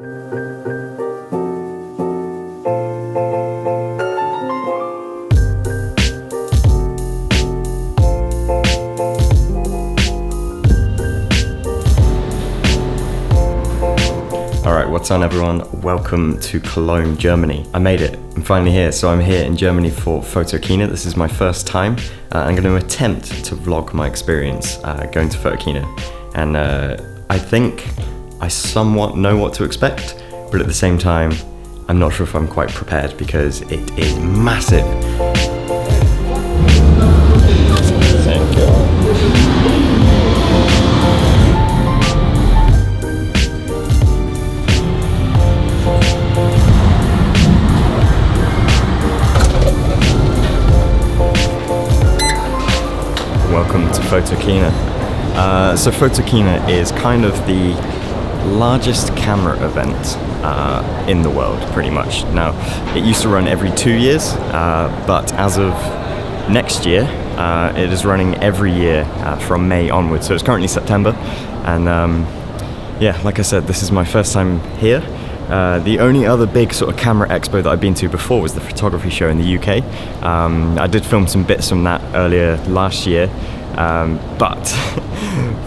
Alright, what's on everyone? Welcome to Cologne, Germany. I made it. I'm finally here. So I'm here in Germany for Photokina. This is my first time. I'm going to attempt to vlog my experience going to Photokina. And I think I somewhat know what to expect, but at the same time, I'm not sure if I'm quite prepared because it is massive. Thank you. Welcome to Photokina. So Photokina is kind of the largest camera event in the world, pretty much. Now, it used to run every 2 years, but as of next year, it is running every year from May onwards. So it's currently September, and yeah, like I said, this is my first time here. The only other big sort of camera expo that I've been to before was the photography show in the UK. I did film some bits from that earlier last year, but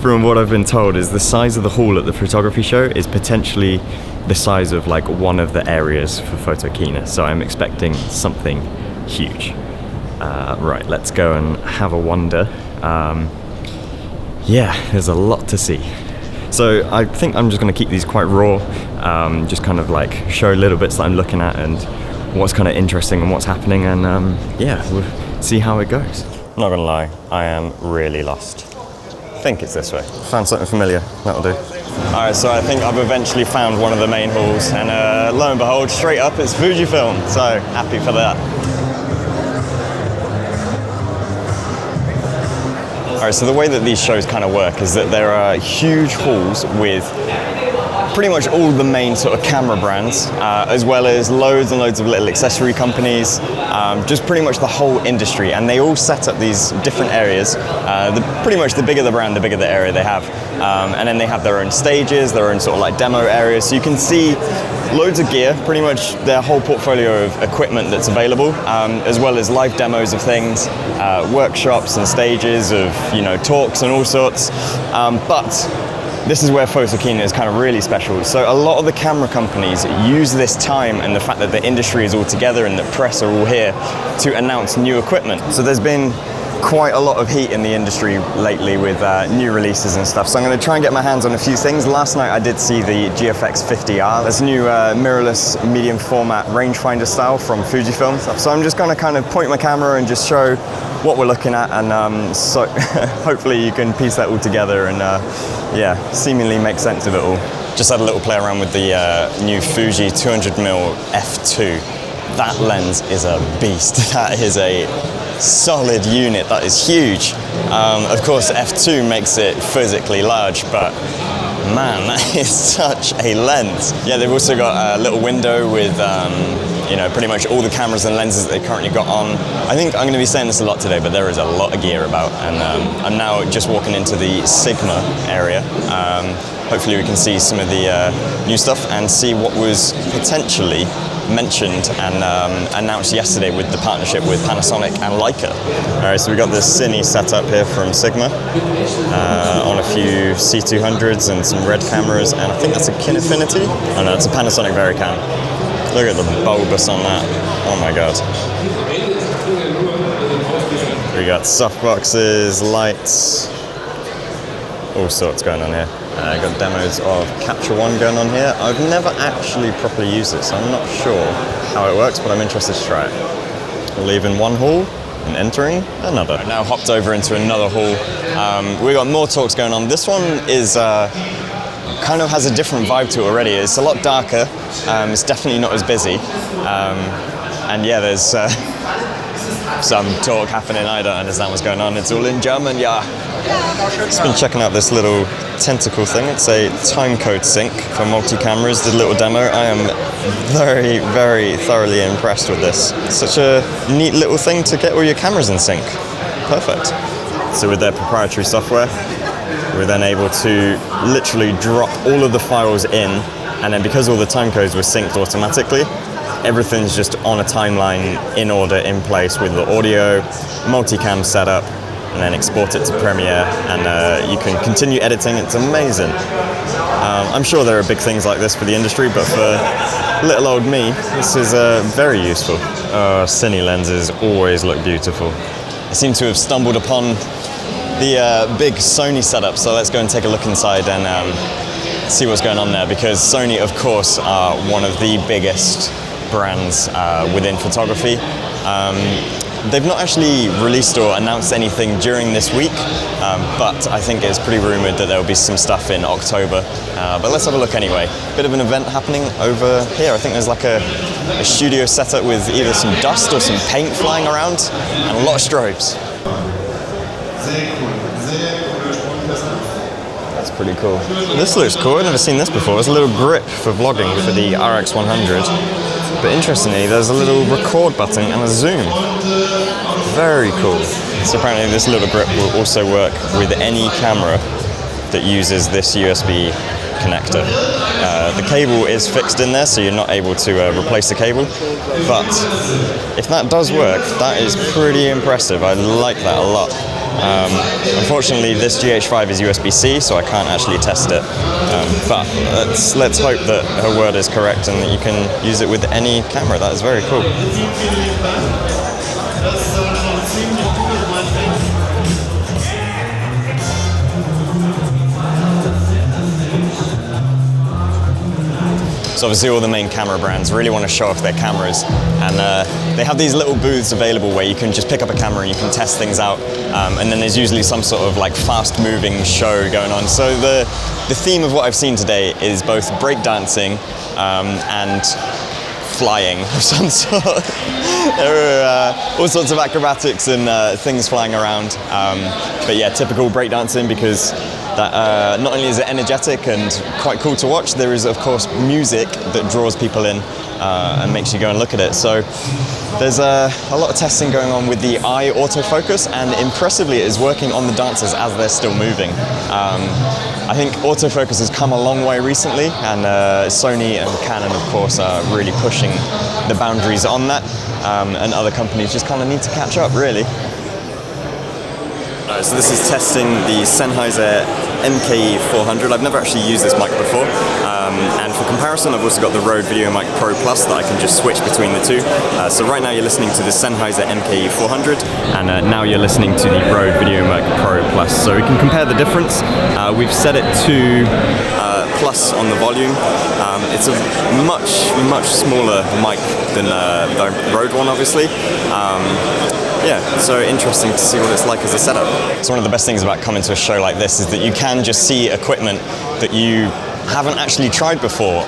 from what I've been told is the size of the hall at the photography show is potentially the size of like one of the areas for Photokina, so I'm expecting something huge. Right, let's go and have a wander. Yeah, there's a lot to see. So I think I'm just going to keep these quite raw, just kind of like show little bits that I'm looking at and what's kind of interesting and what's happening, and yeah, we'll see how it goes. Not gonna lie, I am really lost. I think it's this way. Found something familiar, that'll do. Alright, so I think I've eventually found one of the main halls, and lo and behold, straight up it's Fujifilm, so happy for that. Alright, so the way that these shows kind of work is that there are huge halls with pretty much all the main sort of camera brands, as well as loads and loads of little accessory companies, just pretty much the whole industry, and they all set up these different areas. Pretty much the bigger the brand, the bigger the area they have, and then they have their own stages, their own sort of like demo areas, so you can see loads of gear, pretty much their whole portfolio of equipment that's available, as well as live demos of things, workshops and stages of, you know, talks and all sorts, but this is where Photokina is kind of really special. So a lot of the camera companies use this time and the fact that the industry is all together and the press are all here to announce new equipment. So there's been quite a lot of heat in the industry lately with new releases and stuff. So I'm going to try and get my hands on a few things. Last night I did see the GFX 50R. That's a new mirrorless medium format rangefinder style from Fujifilm. So I'm just going to kind of point my camera and just show what we're looking at, and so hopefully you can piece that all together and yeah, seemingly make sense of it all. Just had a little play around with the new Fuji 200mm f2. That lens is a beast. That is a solid unit. That is huge. Of course, f2 makes it physically large, but man, that is such a lens. Yeah, they've also got a little window with you know, pretty much all the cameras and lenses that they've currently got on. I think I'm going to be saying this a lot today, but there is a lot of gear about, and I'm now just walking into the Sigma area. Hopefully we can see some of the new stuff and see what was potentially mentioned and announced yesterday with the partnership with Panasonic and Leica. Alright, so we got this cine set up here from Sigma on a few C200s and some red cameras, and I think that's a Kinefinity. Oh no, it's a Panasonic Varicam. Look at the bulbous on that. Oh my god. We got softboxes, lights, all sorts going on here. Got demos of Capture One going on here. I've never actually properly used it, so I'm not sure how it works, but I'm interested to try it. Leaving one hall and entering another. I've now hopped over into another hall. We got more talks going on. This one is kind of has a different vibe to it already. It's a lot darker. It's definitely not as busy. And yeah, there's some talk happening. I don't understand what's going on. It's all in German, yeah. Just been checking out this little Tentacle thing. It's a timecode sync for multi-cameras. Did a little demo. I am very, very thoroughly impressed with this. It's such a neat little thing to get all your cameras in sync. Perfect. So with their proprietary software, we're then able to literally drop all of the files in and then because all the time codes were synced automatically, everything's just on a timeline in order, in place with the audio, multicam setup, and then export it to Premiere, and you can continue editing. It's amazing. I'm sure there are big things like this for the industry, but for little old me, this is very useful. Cine lenses always look beautiful. I seem to have stumbled upon the big Sony setup, so let's go and take a look inside and see what's going on there, because Sony, of course, are one of the biggest brands within photography. They've not actually released or announced anything during this week, but I think it's pretty rumored that there will be some stuff in October. But let's have a look anyway. Bit of an event happening over here. I think there's like a studio setup with either some dust or some paint flying around and a lot of strobes. That's pretty cool. This looks cool. I've never seen this before. There's a little grip for vlogging for the RX100. But interestingly, there's a little record button and a zoom. Very cool. So apparently this little grip will also work with any camera that uses this USB connector. The cable is fixed in there, so you're not able to replace the cable. But if that does work, that is pretty impressive. I like that a lot. Unfortunately, this GH5 is USB-C, so I can't actually test it. But let's hope that her word is correct and that you can use it with any camera. That is very cool. So obviously all the main camera brands really want to show off their cameras, and they have these little booths available where you can just pick up a camera and you can test things out, and then there's usually some sort of like fast moving show going on. So the theme of what I've seen today is both breakdancing and flying of some sort. There are all sorts of acrobatics and things flying around, but yeah, typical breakdancing, because that not only is it energetic and quite cool to watch, there is of course music that draws people in and makes you go and look at it. So there's a lot of testing going on with the eye autofocus, and impressively it is working on the dancers as they're still moving. I think autofocus has come a long way recently, and Sony and Canon of course are really pushing the boundaries on that, and other companies just kind of need to catch up really. So this is testing the Sennheiser MKE-400. I've never actually used this mic before, and for comparison I've also got the Rode VideoMic Pro Plus that I can just switch between the two. So right now you're listening to the Sennheiser MKE-400, and now you're listening to the Rode VideoMic Pro Plus. So we can compare the difference. We've set it to plus on the volume. It's a much smaller mic than the Rode one, obviously. Yeah, so interesting to see what it's like as a setup. So one of the best things about coming to a show like this is that you can just see equipment that you haven't actually tried before.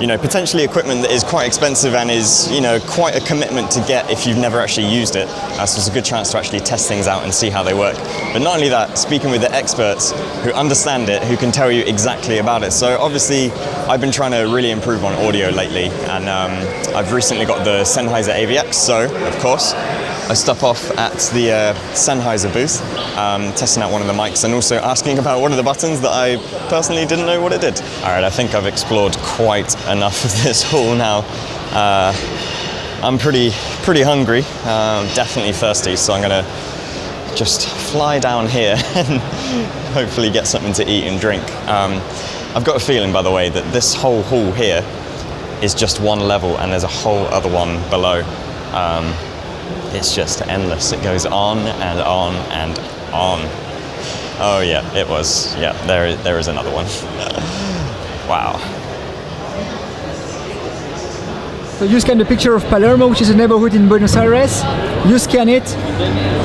You know, potentially equipment that is quite expensive and is, you know, quite a commitment to get if you've never actually used it. So it's a good chance to actually test things out and see how they work. But not only that, speaking with the experts who understand it, who can tell you exactly about it. So obviously, I've been trying to really improve on audio lately, and I've recently got the Sennheiser AVX, so of course, I stopped off at the Sennheiser booth, testing out one of the mics and also asking about one of the buttons that I personally didn't know what it did. All right, I think I've explored quite enough of this hall now. I'm pretty hungry, definitely thirsty, so I'm gonna just fly down here and hopefully get something to eat and drink. I've got a feeling, by the way, that this whole hall here is just one level and there's a whole other one below. It's just endless. It goes on and on and on. Oh yeah, it was. Yeah, there is another one. Wow. So you scan the picture of Palermo, which is a neighborhood in Buenos Aires. You scan it,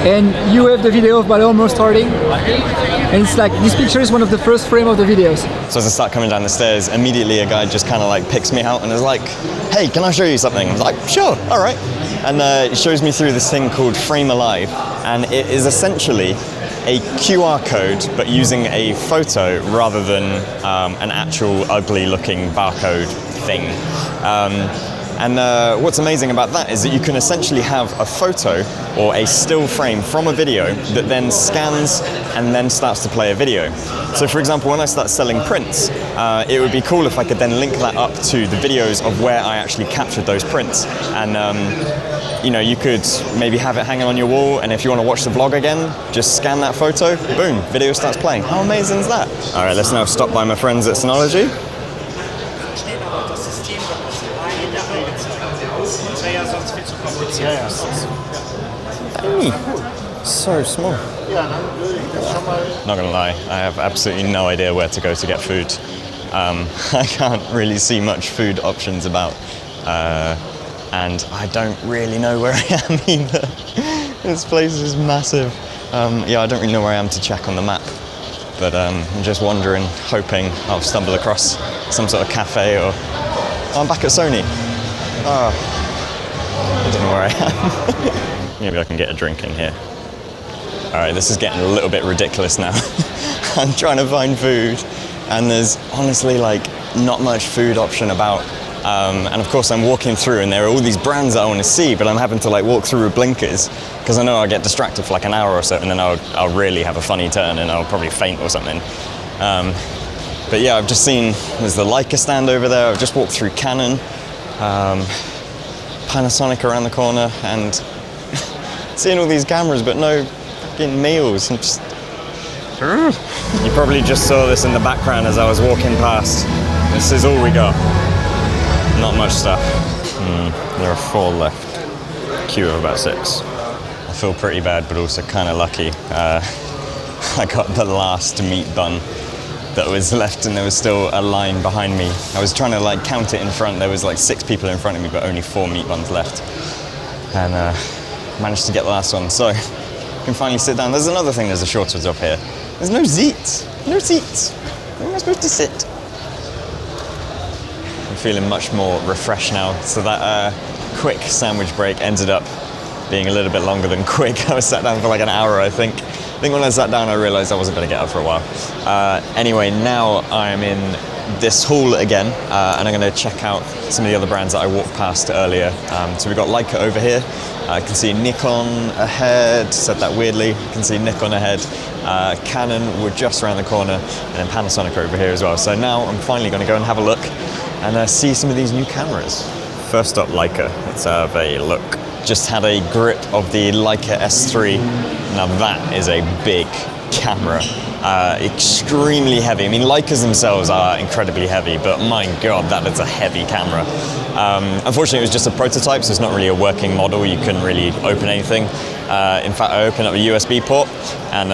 and you have the video of Palermo starting. And it's like, this picture is one of the first frames of the videos. So as I start coming down the stairs, immediately a guy just kind of like picks me out and is like, hey, can I show you something? I was like, sure, all right. And it shows me through this thing called Frame Alive. And it is essentially a QR code, but using a photo rather than an actual ugly looking barcode thing. And what's amazing about that is that you can essentially have a photo or a still frame from a video that then scans and then starts to play a video. So for example, when I start selling prints, it would be cool if I could then link that up to the videos of where I actually captured those prints. And you know, you could maybe have it hanging on your wall, and if you want to watch the vlog again, just scan that photo, boom, video starts playing. How amazing is that? All right, let's now stop by my friends at Synology. Tiny. So small. Not gonna lie, I have absolutely no idea where to go to get food. I can't really see much food options about, and I don't really know where I am either. This place is massive. Yeah, I don't really know where I am to check on the map, but I'm just wandering, hoping I'll stumble across some sort of cafe or... Oh, I'm back at Sony. I don't know where I am. Maybe I can get a drink in here. All right, this is getting a little bit ridiculous now. I'm trying to find food, and there's honestly like not much food option about. And of course I'm walking through and there are all these brands that I want to see, but I'm having to like walk through with blinkers because I know I'll get distracted for like an hour or so, and then I'll really have a funny turn and I'll probably faint or something. But yeah, I've just seen, there's the Leica stand over there. I've just walked through Canon, Panasonic around the corner, and seeing all these cameras, but no fucking meals. I'm just... You probably just saw this in the background as I was walking past. This is all we got. Not much stuff. There are 4 left. Queue of about 6. I feel pretty bad, but also kind of lucky. I got the last meat bun that was left, and there was still a line behind me. I was trying to like count it in front. There was like 6 people in front of me, but only 4 meat buns left. And managed to get the last one. So I can finally sit down. There's another thing there's a shortage of here. There's no seats. No seats. Where am I supposed to sit? I'm feeling much more refreshed now. So that quick sandwich break ended up being a little bit longer than quick. I was sat down for like an hour, I think. I think when I sat down, I realized I wasn't going to get up for a while. Anyway, now I'm in this hall again, and I'm going to check out some of the other brands that I walked past earlier. So we've got Leica over here. I can see Nikon ahead, said that weirdly. You can see Nikon ahead. Canon, we're just around the corner, and then Panasonic over here as well. So now I'm finally going to go and have a look and see some of these new cameras. First up, Leica. Let's have a look. Just had a grip of the Leica S3. Now that is a big camera. Extremely heavy. I mean, Leicas themselves are incredibly heavy, but my God, that is a heavy camera. Unfortunately, it was just a prototype, so it's not really a working model. You couldn't really open anything. In fact, I opened up a USB port, and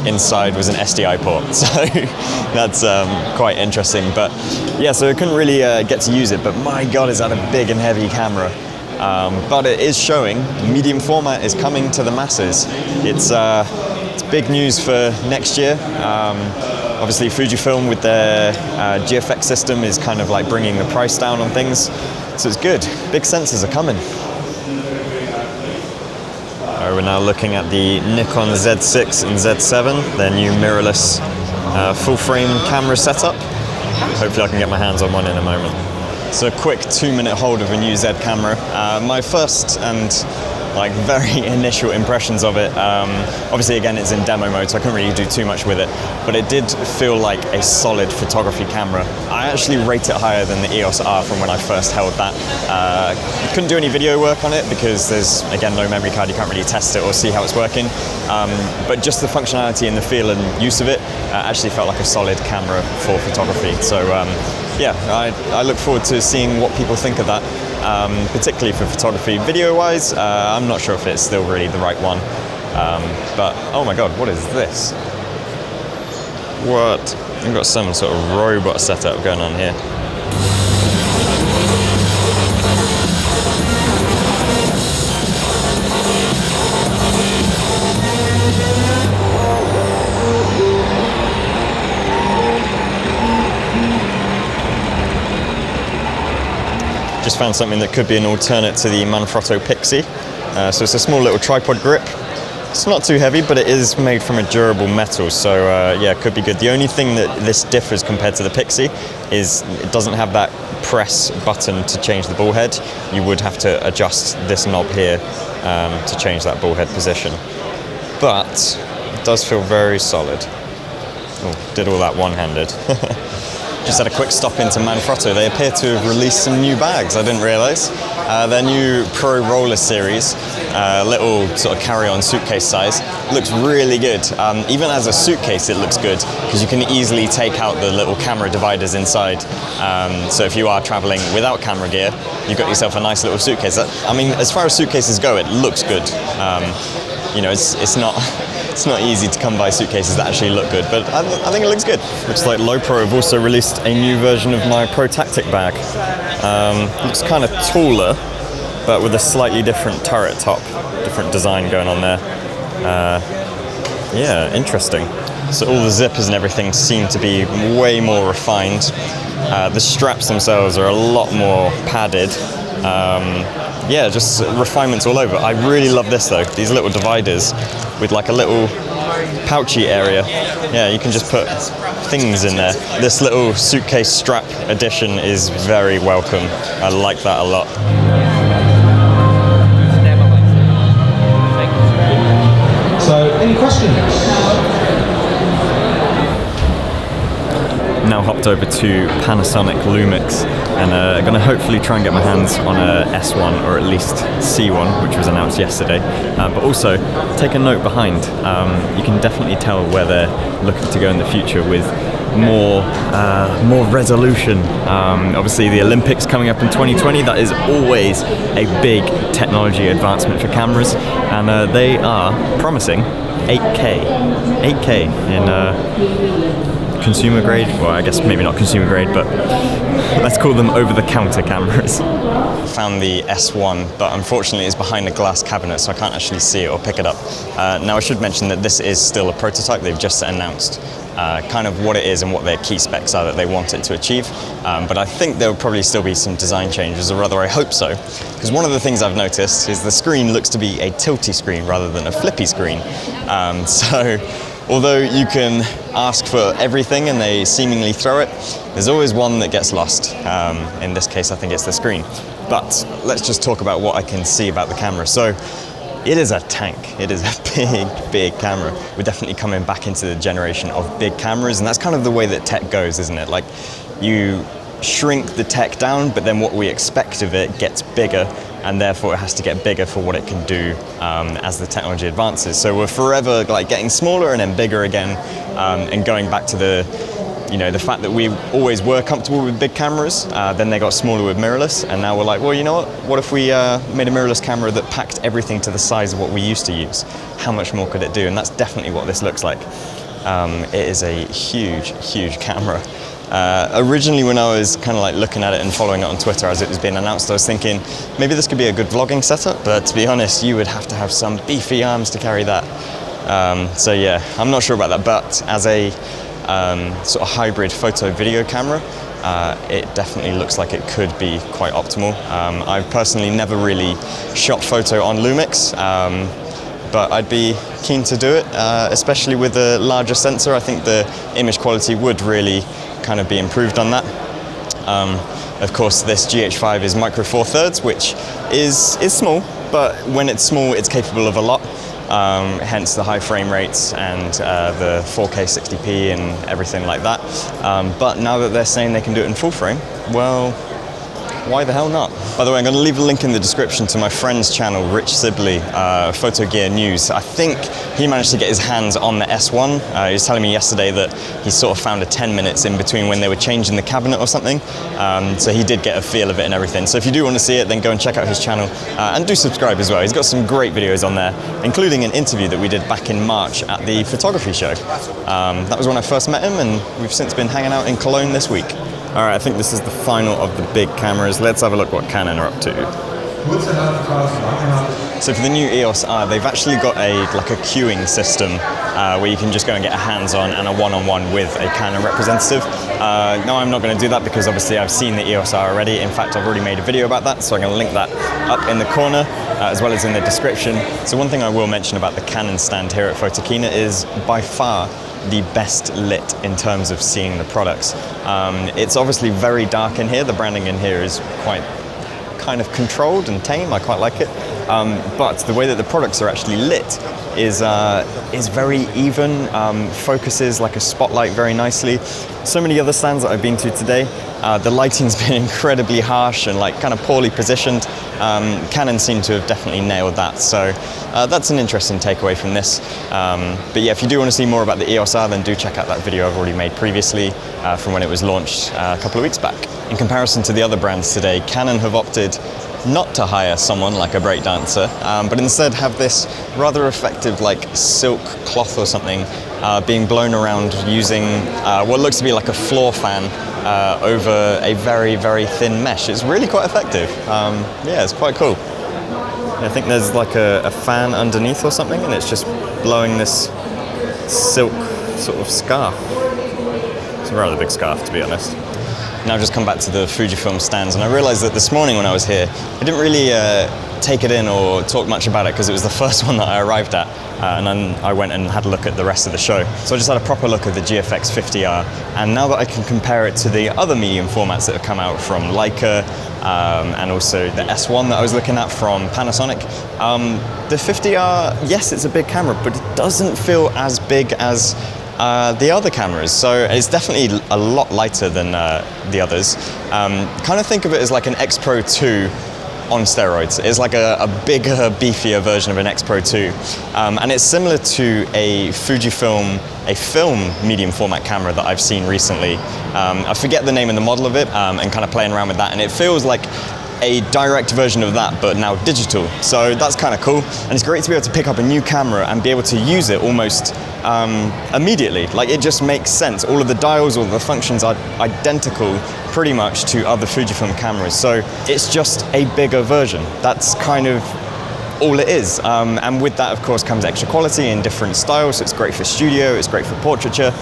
inside was an SDI port. So that's quite interesting. But yeah, so I couldn't really get to use it, but my God, is that a big and heavy camera. But it is showing medium format is coming to the masses. It's big news for next year. Obviously Fujifilm with their GFX system is kind of like bringing the price down on things, so it's good. Big sensors are coming. We're now looking at the Nikon Z6 and Z7, their new mirrorless full frame camera setup. Hopefully I can get my hands on one in a moment. So a quick 2-minute hold of a new Z camera. My first and like very initial impressions of it, obviously again it's in demo mode, so I couldn't really do too much with it, but it did feel like a solid photography camera. I actually rate it higher than the EOS R from when I first held that. Couldn't do any video work on it because there's again no memory card, you can't really test it or see how it's working, but just the functionality and the feel and use of it actually felt like a solid camera for photography. So yeah, I look forward to seeing what people think of that. Particularly for photography. Video-wise, I'm not sure if it's still really the right one. But, oh my God, what is this? What? We've got some sort of robot setup going on here. Just found something that could be an alternate to the Manfrotto Pixie. So it's a small little tripod grip. It's not too heavy, but it is made from a durable metal, so yeah, it could be good. The only thing that this differs compared to the Pixie is it doesn't have that press button to change the ball head. You would have to adjust this knob here to change that ball head position. But it does feel very solid. Oh, did all that one-handed. Just had a quick stop into Manfrotto. They appear to have released some new bags, I didn't realise. Their new Pro Roller series, little sort of carry-on suitcase size, looks really good. Even as a suitcase it looks good, because you can easily take out the little camera dividers inside. So if you are travelling without camera gear, you've got yourself a nice little suitcase. I mean, as far as suitcases go, it looks good. You know, it's not easy to come by suitcases that actually look good, but I think it looks good. Looks like Lowepro have also released a new version of my Protactic bag. Looks kind of taller, but with a slightly different turret top, different design going on there. Yeah, interesting. So all the zippers and everything seem to be way more refined. The straps themselves are a lot more padded. Yeah, just refinements all over. I really love this though, these little dividers with like a little pouchy area. Yeah, you can just put things in there. This little suitcase strap addition is very welcome. I like that a lot. So, any questions? Now hopped over to Panasonic Lumix and going to hopefully try and get my hands on a S1 or at least C1, which was announced yesterday, but also take a note behind. You can definitely tell where they're looking to go in the future with more resolution. Obviously the Olympics coming up in 2020, that is always a big technology advancement for cameras, and they are promising 8K in consumer grade, well I guess maybe not consumer grade, but let's call them over-the-counter cameras. Found the S1, but unfortunately it's behind a glass cabinet, so I can't actually see it or pick it up. Now I should mention that this is still a prototype. They've just announced kind of what it is and what their key specs are that they want it to achieve, but I think there will probably still be some design changes, or rather I hope so, because one of the things I've noticed is the screen looks to be a tilty screen rather than a flippy screen. So although you can ask for everything and they seemingly throw it, there's always one that gets lost. In this case, I think it's the screen. But let's just talk about what I can see about the camera. So it is a tank. It is a big, big camera. We're definitely coming back into the generation of big cameras, and that's kind of the way that tech goes, isn't it? Like, you shrink the tech down, but then what we expect of it gets bigger, and therefore it has to get bigger for what it can do as the technology advances. So we're forever like getting smaller and then bigger again, and going back to the fact that we always were comfortable with big cameras, then they got smaller with mirrorless, and now we're like, well, you know what if we made a mirrorless camera that packed everything to the size of what we used to use? How much more could it do? And that's definitely what this looks like. It is a huge, huge camera. Originally when I was kind of like looking at it and following it on Twitter as it was being announced, I was thinking maybe this could be a good vlogging setup, but to be honest, you would have to have some beefy arms to carry that. So yeah, I'm not sure about that, but as a sort of hybrid photo video camera, it definitely looks like it could be quite optimal. I've personally never really shot photo on Lumix, but I'd be keen to do it, especially with a larger sensor. I think the image quality would really kind of be improved on that. Of course, this GH5 is micro four thirds, which is small, but when it's small, it's capable of a lot. Hence the high frame rates and the 4K 60p and everything like that. But now that they're saying they can do it in full frame, well, why the hell not? By the way, I'm going to leave a link in the description to my friend's channel, Rich Sibley, Photo Gear News. I think he managed to get his hands on the S1. He was telling me yesterday that he sort of found a 10 minutes in between when they were changing the cabinet or something. So he did get a feel of it and everything. So if you do want to see it, then go and check out his channel and do subscribe as well. He's got some great videos on there, including an interview that we did back in March at the photography show. That was when I first met him, and we've since been hanging out in Cologne this week. All right, I think this is the final of the big cameras. Let's have a look what Canon are up to. So for the new EOS R, they've actually got a queuing system where you can just go and get a hands-on and a one-on-one with a Canon representative. No, I'm not going to do that because obviously I've seen the EOS R already. In fact, I've already made a video about that, so I'm going to link that up in the corner. as well as in the description. So one thing I will mention about the Canon stand here at Photokina is by far the best lit in terms of seeing the products. It's obviously very dark in here. The branding in here is quite kind of controlled and tame. I quite like it. But the way that the products are actually lit is very even, focuses like a spotlight very nicely. So many other stands that I've been to today, the lighting's been incredibly harsh and like kind of poorly positioned. Canon seem to have definitely nailed that. So that's an interesting takeaway from this. But yeah, if you do want to see more about the EOS R, then do check out that video I've already made previously from when it was launched a couple of weeks back. In comparison to the other brands today, Canon have opted not to hire someone like a breakdancer, but instead have this rather effective like silk cloth or something being blown around using what looks to be like a floor fan over a very, very thin mesh. It's really quite effective. Yeah, it's quite cool. I think there's like a fan underneath or something, and it's just blowing this silk sort of scarf. It's a rather big scarf, to be honest. Now I've just come back to the Fujifilm stands, and I realized that this morning when I was here, I didn't really take it in or talk much about it because it was the first one that I arrived at, and then I went and had a look at the rest of the show. So I just had a proper look at the GFX 50R, and now that I can compare it to the other medium formats that have come out from Leica, and also the S1 that I was looking at from Panasonic, the 50R, yes, it's a big camera, but it doesn't feel as big as the other cameras, so it's definitely a lot lighter than the others. Kind of think of it as like an X Pro 2 on steroids. It's like a bigger, beefier version of an X Pro 2. And it's similar to a Fujifilm, a film medium format camera that I've seen recently. I forget the name and the model of it, and kind of playing around with that, and it feels like a direct version of that, but now digital. So that's kind of cool, and it's great to be able to pick up a new camera and be able to use it almost immediately. Like, it just makes sense. All of the dials, all of the functions are identical pretty much to other Fujifilm cameras. So it's just a bigger version. That's kind of all it is. And with that, of course, comes extra quality in different styles. So it's great for studio, it's great for portraiture.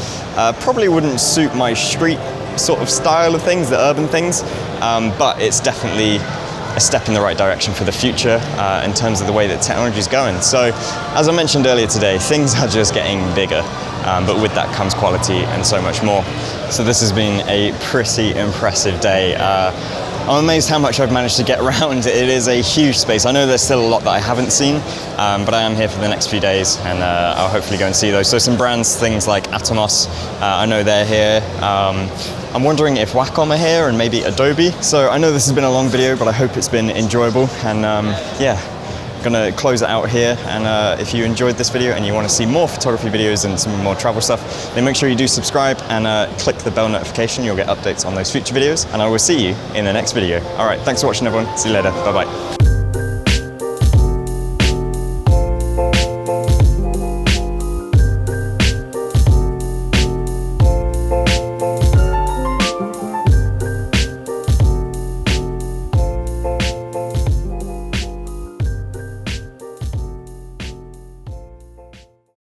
Probably wouldn't suit my street sort of style of things, the urban things, but it's definitely a step in the right direction for the future in terms of the way that technology is going. So, as I mentioned earlier today, things are just getting bigger, but with that comes quality and so much more. So this has been a pretty impressive day. I'm amazed how much I've managed to get around. It is a huge space. I know there's still a lot that I haven't seen, but I am here for the next few days, and I'll hopefully go and see those. So some brands, things like Atomos, I know they're here. I'm wondering if Wacom are here, and maybe Adobe. So I know this has been a long video, but I hope it's been enjoyable, and yeah. Gonna close it out here, and if you enjoyed this video and you want to see more photography videos and some more travel stuff, then make sure you do subscribe and click the bell notification. You'll get updates on those future videos, and I will see you in the next video. All right, thanks for watching, everyone. See you later. Bye bye.